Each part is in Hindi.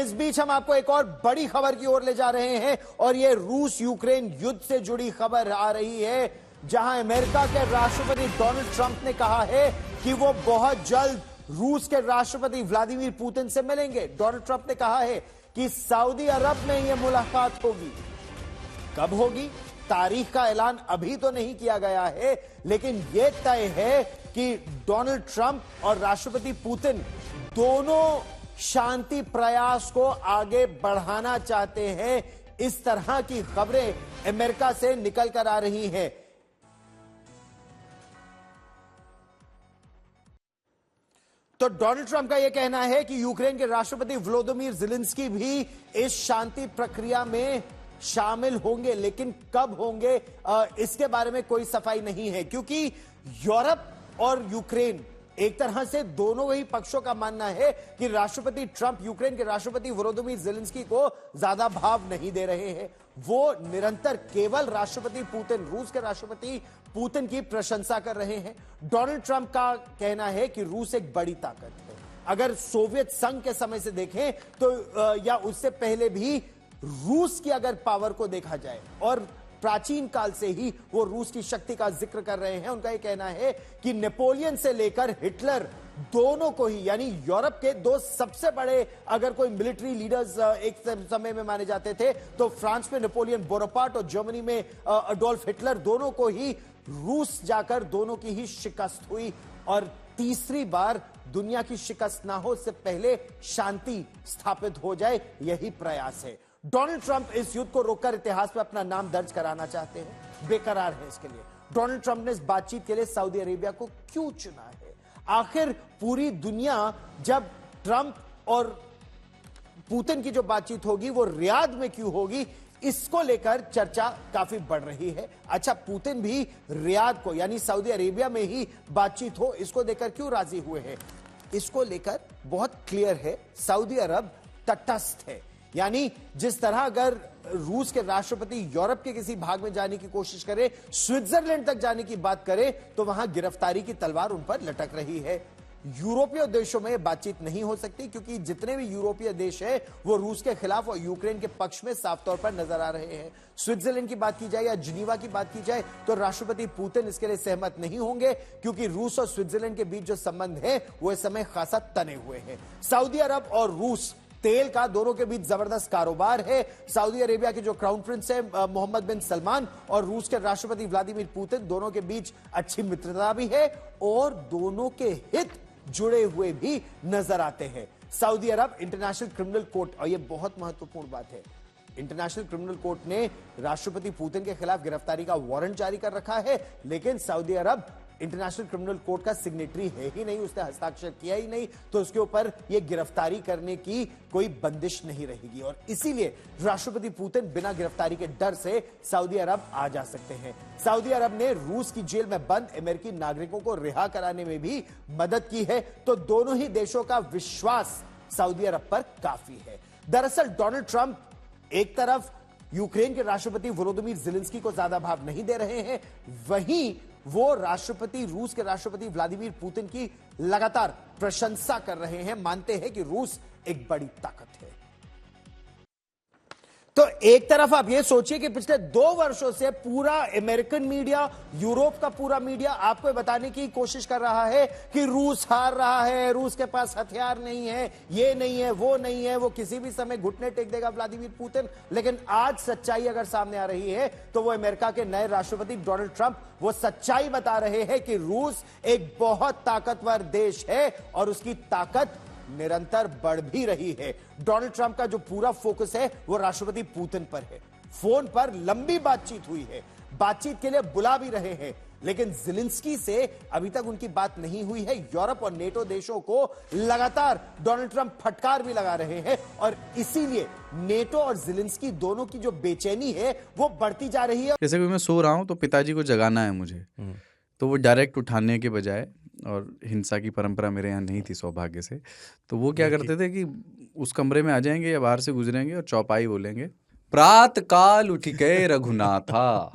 इस बीच हम आपको एक और बड़ी खबर की ओर ले जा रहे हैं और यह रूस यूक्रेन युद्ध से जुड़ी खबर आ रही है, जहां अमेरिका के राष्ट्रपति डोनाल्ड ट्रंप ने कहा है कि वो बहुत जल्द रूस के राष्ट्रपति व्लादिमीर पुतिन से मिलेंगे। डोनाल्ड ट्रंप ने कहा है कि सऊदी अरब में यह मुलाकात होगी। कब होगी, तारीख का ऐलान अभी तो नहीं किया गया है, लेकिन यह तय है कि डोनाल्ड ट्रंप और राष्ट्रपति पुतिन दोनों शांति प्रयास को आगे बढ़ाना चाहते हैं। इस तरह की खबरें अमेरिका से निकल कर आ रही हैं। तो डोनाल्ड ट्रंप का यह कहना है कि यूक्रेन के राष्ट्रपति वोलोदिमीर ज़ेलेंस्की भी इस शांति प्रक्रिया में शामिल होंगे, लेकिन कब होंगे इसके बारे में कोई सफाई नहीं है, क्योंकि यूरोप और यूक्रेन एक तरह से दोनों ही पक्षों का मानना है कि राष्ट्रपति ट्रंप यूक्रेन के राष्ट्रपति वोलोदिमीर ज़ेलेंस्की को ज्यादा भाव नहीं दे रहे हैं। वो निरंतर केवल राष्ट्रपति पुतिन, रूस के राष्ट्रपति पुतिन की प्रशंसा कर रहे हैं। डोनाल्ड ट्रंप का कहना है कि रूस एक बड़ी ताकत है। अगर सोवियत संघ के समय से देखें तो या उससे पहले भी रूस की अगर पावर को देखा जाए, और प्राचीन काल से ही वो रूस की शक्ति का जिक्र कर रहे हैं। उनका यह कहना है कि नेपोलियन से लेकर हिटलर दोनों को ही, यानी यूरोप के दो सबसे बड़े अगर कोई मिलिट्री लीडर्स एक समय में माने जाते थे तो फ्रांस में नेपोलियन बोनापार्ट और जर्मनी में अडोल्फ हिटलर, दोनों को ही रूस जाकर दोनों की ही शिकस्त हुई। और तीसरी बार दुनिया की शिकस्त ना हो, इससे पहले शांति स्थापित हो जाए, यही प्रयास है। डोनाल्ड ट्रंप इस युद्ध को रोककर इतिहास में अपना नाम दर्ज कराना चाहते हैं, बेकरार है इसके लिए। डोनाल्ड ट्रंप ने इस बातचीत के लिए सऊदी अरेबिया को क्यों चुना है? आखिर पूरी दुनिया जब ट्रंप और पुतिन की जो बातचीत होगी वो रियाद में क्यों होगी, इसको लेकर चर्चा काफी बढ़ रही है। अच्छा, पुतिन भी रियाद को यानी सऊदी अरेबिया में ही बातचीत हो, इसको लेकर क्यों राजी हुए हैं? इसको लेकर बहुत क्लियर है, सऊदी अरब तटस्थ है। यानी जिस तरह अगर रूस के राष्ट्रपति यूरोप के किसी भाग में जाने की कोशिश करे, स्विट्जरलैंड तक जाने की बात करे, तो वहां गिरफ्तारी की तलवार उन पर लटक रही है। यूरोपीय देशों में बातचीत नहीं हो सकती, क्योंकि जितने भी यूरोपीय देश हैं वो रूस के खिलाफ और यूक्रेन के पक्ष में साफ तौर पर नजर आ रहे हैं। स्विट्जरलैंड की बात की जाए या जिनीवा की बात की जाए तो राष्ट्रपति पुतिन इसके लिए सहमत नहीं होंगे, क्योंकि रूस और स्विट्जरलैंड के बीच जो संबंध है वो इस समय खासा तने हुए हैं। सऊदी अरब और रूस, तेल का दोनों के बीच जबरदस्त कारोबार है। सऊदी अरेबिया के जो क्राउन प्रिंस है मोहम्मद बिन सलमान और रूस के राष्ट्रपति व्लादिमीर पुतिन, दोनों के बीच अच्छी मित्रता भी है और दोनों के हित जुड़े हुए भी नजर आते हैं। सऊदी अरब इंटरनेशनल क्रिमिनल कोर्ट, और यह बहुत महत्वपूर्ण बात है, इंटरनेशनल क्रिमिनल कोर्ट ने राष्ट्रपति पुतिन के खिलाफ गिरफ्तारी का वारंट जारी कर रखा है, लेकिन सऊदी अरब इंटरनेशनल क्रिमिनल कोर्ट का सिग्नेटरी है ही नहीं, उसने हस्ताक्षर किया ही नहीं, तो उसके ऊपर यह गिरफ्तारी करने की कोई बंदिश नहीं रहेगी। और इसीलिए राष्ट्रपति पुतिन बिना गिरफ्तारी के डर से सऊदी अरब आ जा सकते हैं। सऊदी अरब ने रूस की जेल में बंद अमेरिकी नागरिकों को रिहा कराने में भी मदद की है, तो दोनों ही देशों का विश्वास सऊदी अरब पर काफी है। दरअसल डोनाल्ड ट्रंप एक तरफ यूक्रेन के राष्ट्रपति वोलोदिमीर ज़ेलेंस्की को ज्यादा भाव नहीं दे रहे हैं, वहीं वो रूस के राष्ट्रपति व्लादिमीर पुतिन की लगातार प्रशंसा कर रहे हैं, मानते हैं कि रूस एक बड़ी ताकत है। तो एक तरफ आप ये सोचिए कि पिछले 2 वर्षों से पूरा अमेरिकन मीडिया, यूरोप का पूरा मीडिया आपको बताने की कोशिश कर रहा है कि रूस हार रहा है, रूस के पास हथियार नहीं है, ये नहीं है, वो नहीं है, वो किसी भी समय घुटने टेक देगा व्लादिमीर पुतिन। लेकिन आज सच्चाई अगर सामने आ रही है तो वो अमेरिका के नए राष्ट्रपति डोनाल्ड ट्रंप वो सच्चाई बता रहे हैं कि रूस एक बहुत ताकतवर देश है और उसकी ताकत निरंतर बढ़ भी रही है। डोनाल्ड ट्रंप का जो पूरा फोकस है वो राष्ट्रपति पुतिन पर है। फोन पर लंबी बातचीत हुई है, बातचीत के लिए बुला भी रहे हैं, लेकिन ज़ेलेंस्की से अभी तक उनकी बात नहीं हुई है। यूरोप और नेटो देशों को लगातार डोनाल्ड ट्रंप फटकार भी लगा रहे हैं और इसीलिए नेटो और ज़ेलेंस्की दोनों की जो बेचैनी है वो बढ़ती जा रही है। जैसे कि मैं सो रहा हूं तो पिताजी को जगाना है मुझे, तो वो डायरेक्ट उठाने के बजाय, और हिंसा की परंपरा मेरे यहाँ नहीं थी सौभाग्य से, तो वो क्या करते थे कि उस कमरे में आ जाएंगे या बाहर से गुजरेंगे और चौपाई बोलेंगे, प्रात काल उठ के रघुनाथा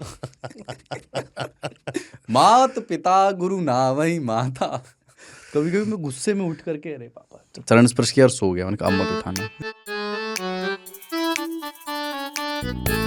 मात पिता गुरु नावही माता। कभी कभी मैं गुस्से में उठ करके अरे पापा चरण स्पर्श किया और सो गया, मैंने कहा अब मत उठाना। है।